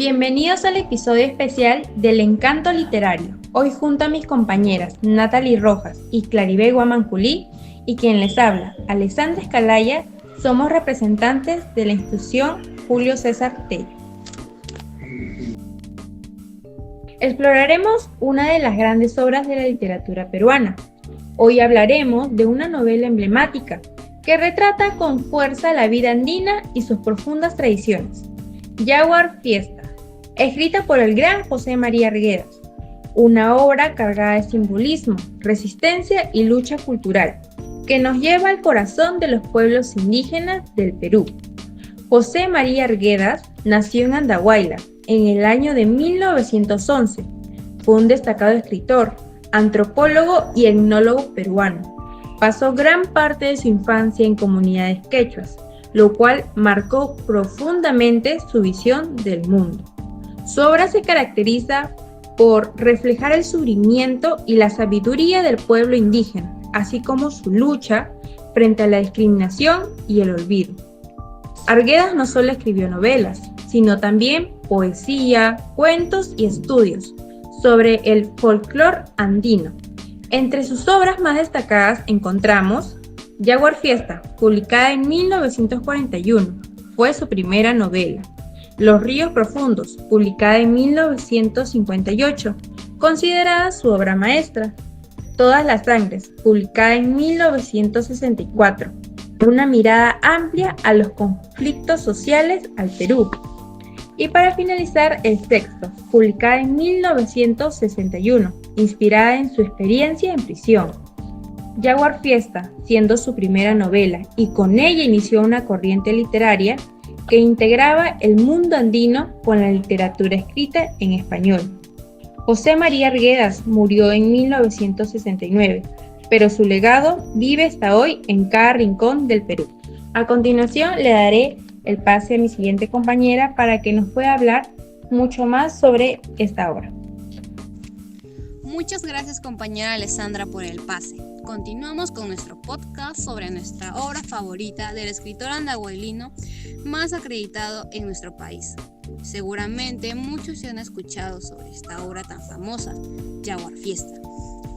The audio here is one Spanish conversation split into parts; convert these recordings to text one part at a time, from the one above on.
Bienvenidos al episodio especial del Encanto Literario. Hoy junto a mis compañeras Natalie Rojas y Claribel Guamanculí y quien les habla, Alessandra Escalaya, somos representantes de la institución Julio César Tello. Exploraremos una de las grandes obras de la literatura peruana. Hoy hablaremos de una novela emblemática que retrata con fuerza la vida andina y sus profundas tradiciones. Yaguar Fiesta, escrita por el gran José María Arguedas, una obra cargada de simbolismo, resistencia y lucha cultural, que nos lleva al corazón de los pueblos indígenas del Perú. José María Arguedas nació en Andahuayla en el año de 1911. Fue un destacado escritor, antropólogo y etnólogo peruano. Pasó gran parte de su infancia en comunidades quechuas, lo cual marcó profundamente su visión del mundo. Su obra se caracteriza por reflejar el sufrimiento y la sabiduría del pueblo indígena, así como su lucha frente a la discriminación y el olvido. Arguedas no solo escribió novelas, sino también poesía, cuentos y estudios sobre el folclore andino. Entre sus obras más destacadas encontramos Yaguar Fiesta, publicada en 1941, fue su primera novela. Los Ríos Profundos, publicada en 1958, considerada su obra maestra. Todas las Sangres, publicada en 1964, una mirada amplia a los conflictos sociales al Perú. Y para finalizar, El Sexto, publicada en 1961, inspirada en su experiencia en prisión. Yaguar Fiesta, siendo su primera novela, y con ella inició una corriente literaria que integraba el mundo andino con la literatura escrita en español. José María Arguedas murió en 1969, pero su legado vive hasta hoy en cada rincón del Perú. A continuación le daré el pase a mi siguiente compañera para que nos pueda hablar mucho más sobre esta obra. Muchas gracias, compañera Alessandra, por el pase. Continuamos con nuestro podcast sobre nuestra obra favorita del escritor andahuaylino más acreditado en nuestro país. Seguramente muchos se han escuchado sobre esta obra tan famosa, Yaguar Fiesta.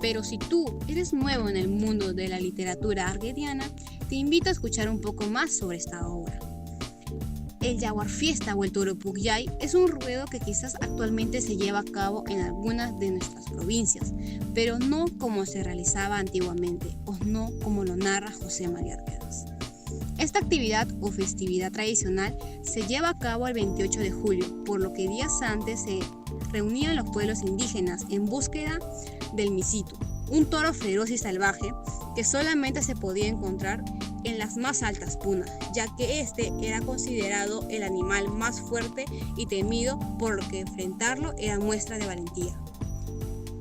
Pero si tú eres nuevo en el mundo de la literatura arguediana, te invito a escuchar un poco más sobre esta obra. El Yaguar Fiesta o el Toro Pucllay es un ruedo que quizás actualmente se lleva a cabo en algunas de nuestras provincias, pero no como se realizaba antiguamente o no como lo narra José María Arguedas. Esta actividad o festividad tradicional se lleva a cabo el 28 de julio, por lo que días antes se reunían los pueblos indígenas en búsqueda del misitu, un toro feroz y salvaje que solamente se podía encontrar en las más altas punas, ya que este era considerado el animal más fuerte y temido, por lo que enfrentarlo era muestra de valentía.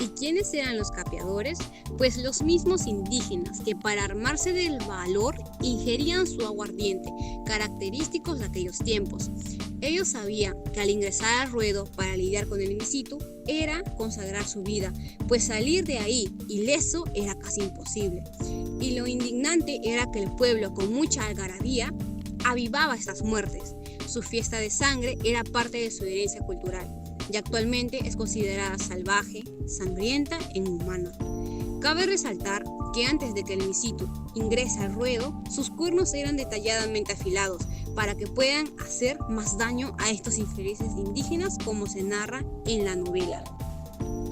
¿Y quiénes eran los capeadores? Pues los mismos indígenas que para armarse del valor ingerían su aguardiente, característicos de aquellos tiempos. Ellos sabían que al ingresar al ruedo para lidiar con el misitu era consagrar su vida, pues salir de ahí ileso era casi imposible. Y lo indignante era que el pueblo, con mucha algarabía, avivaba estas muertes. Su fiesta de sangre era parte de su herencia cultural, y actualmente es considerada salvaje, sangrienta e inhumana. Cabe resaltar que antes de que el misitu ingrese al ruedo, sus cuernos eran detalladamente afilados para que puedan hacer más daño a estos infelices indígenas, como se narra en la novela.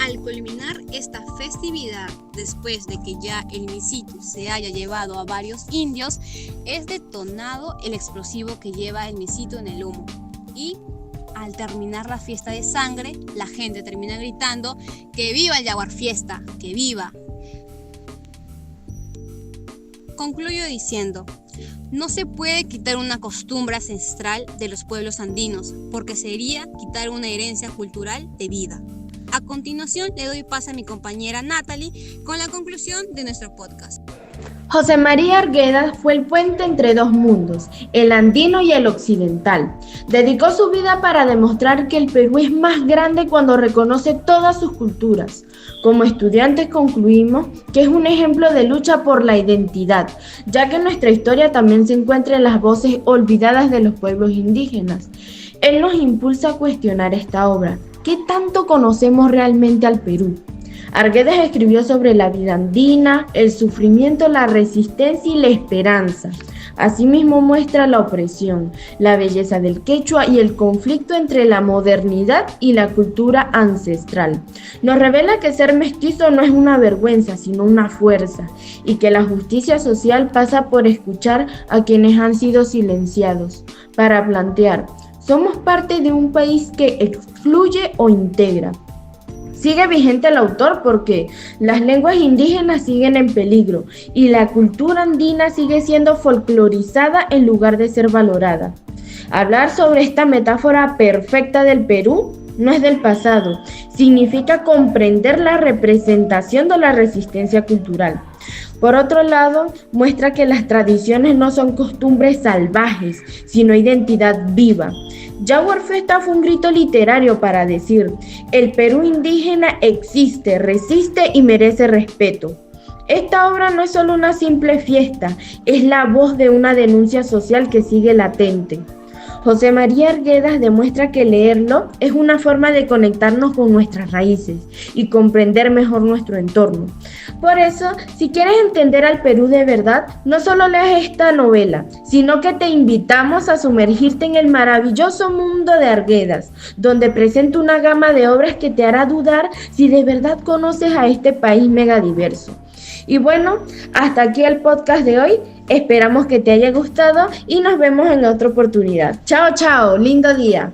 Al culminar esta festividad, después de que ya el misitu se haya llevado a varios indios, es detonado el explosivo que lleva el misitu en el lomo. Y al terminar la fiesta de sangre, la gente termina gritando ¡que viva el Yaguar Fiesta! ¡Que viva! Concluyo diciendo, no se puede quitar una costumbre ancestral de los pueblos andinos, porque sería quitar una herencia cultural de vida. A continuación le doy paso a mi compañera Natalie con la conclusión de nuestro podcast. José María Arguedas fue el puente entre dos mundos, el andino y el occidental. Dedicó su vida para demostrar que el Perú es más grande cuando reconoce todas sus culturas. Como estudiantes concluimos que es un ejemplo de lucha por la identidad, ya que nuestra historia también se encuentra en las voces olvidadas de los pueblos indígenas. Él nos impulsa a cuestionar esta obra. ¿Qué tanto conocemos realmente al Perú? Arguedas escribió sobre la vida andina, el sufrimiento, la resistencia y la esperanza. Asimismo muestra la opresión, la belleza del quechua y el conflicto entre la modernidad y la cultura ancestral. Nos revela que ser mestizo no es una vergüenza, sino una fuerza, y que la justicia social pasa por escuchar a quienes han sido silenciados, para plantear: ¿somos parte de un país que excluye o integra? Sigue vigente el autor porque las lenguas indígenas siguen en peligro y la cultura andina sigue siendo folclorizada en lugar de ser valorada. Hablar sobre esta metáfora perfecta del Perú no es del pasado, significa comprender la representación de la resistencia cultural. Por otro lado, muestra que las tradiciones no son costumbres salvajes, sino identidad viva. Jaguar Festa fue un grito literario para decir: el Perú indígena existe, resiste y merece respeto. Esta obra no es solo una simple fiesta, es la voz de una denuncia social que sigue latente. José María Arguedas demuestra que leerlo es una forma de conectarnos con nuestras raíces y comprender mejor nuestro entorno. Por eso, si quieres entender al Perú de verdad, no solo leas esta novela, sino que te invitamos a sumergirte en el maravilloso mundo de Arguedas, donde presenta una gama de obras que te hará dudar si de verdad conoces a este país megadiverso. Y bueno, hasta aquí el podcast de hoy. Esperamos que te haya gustado y nos vemos en otra oportunidad. Chao, chao, lindo día.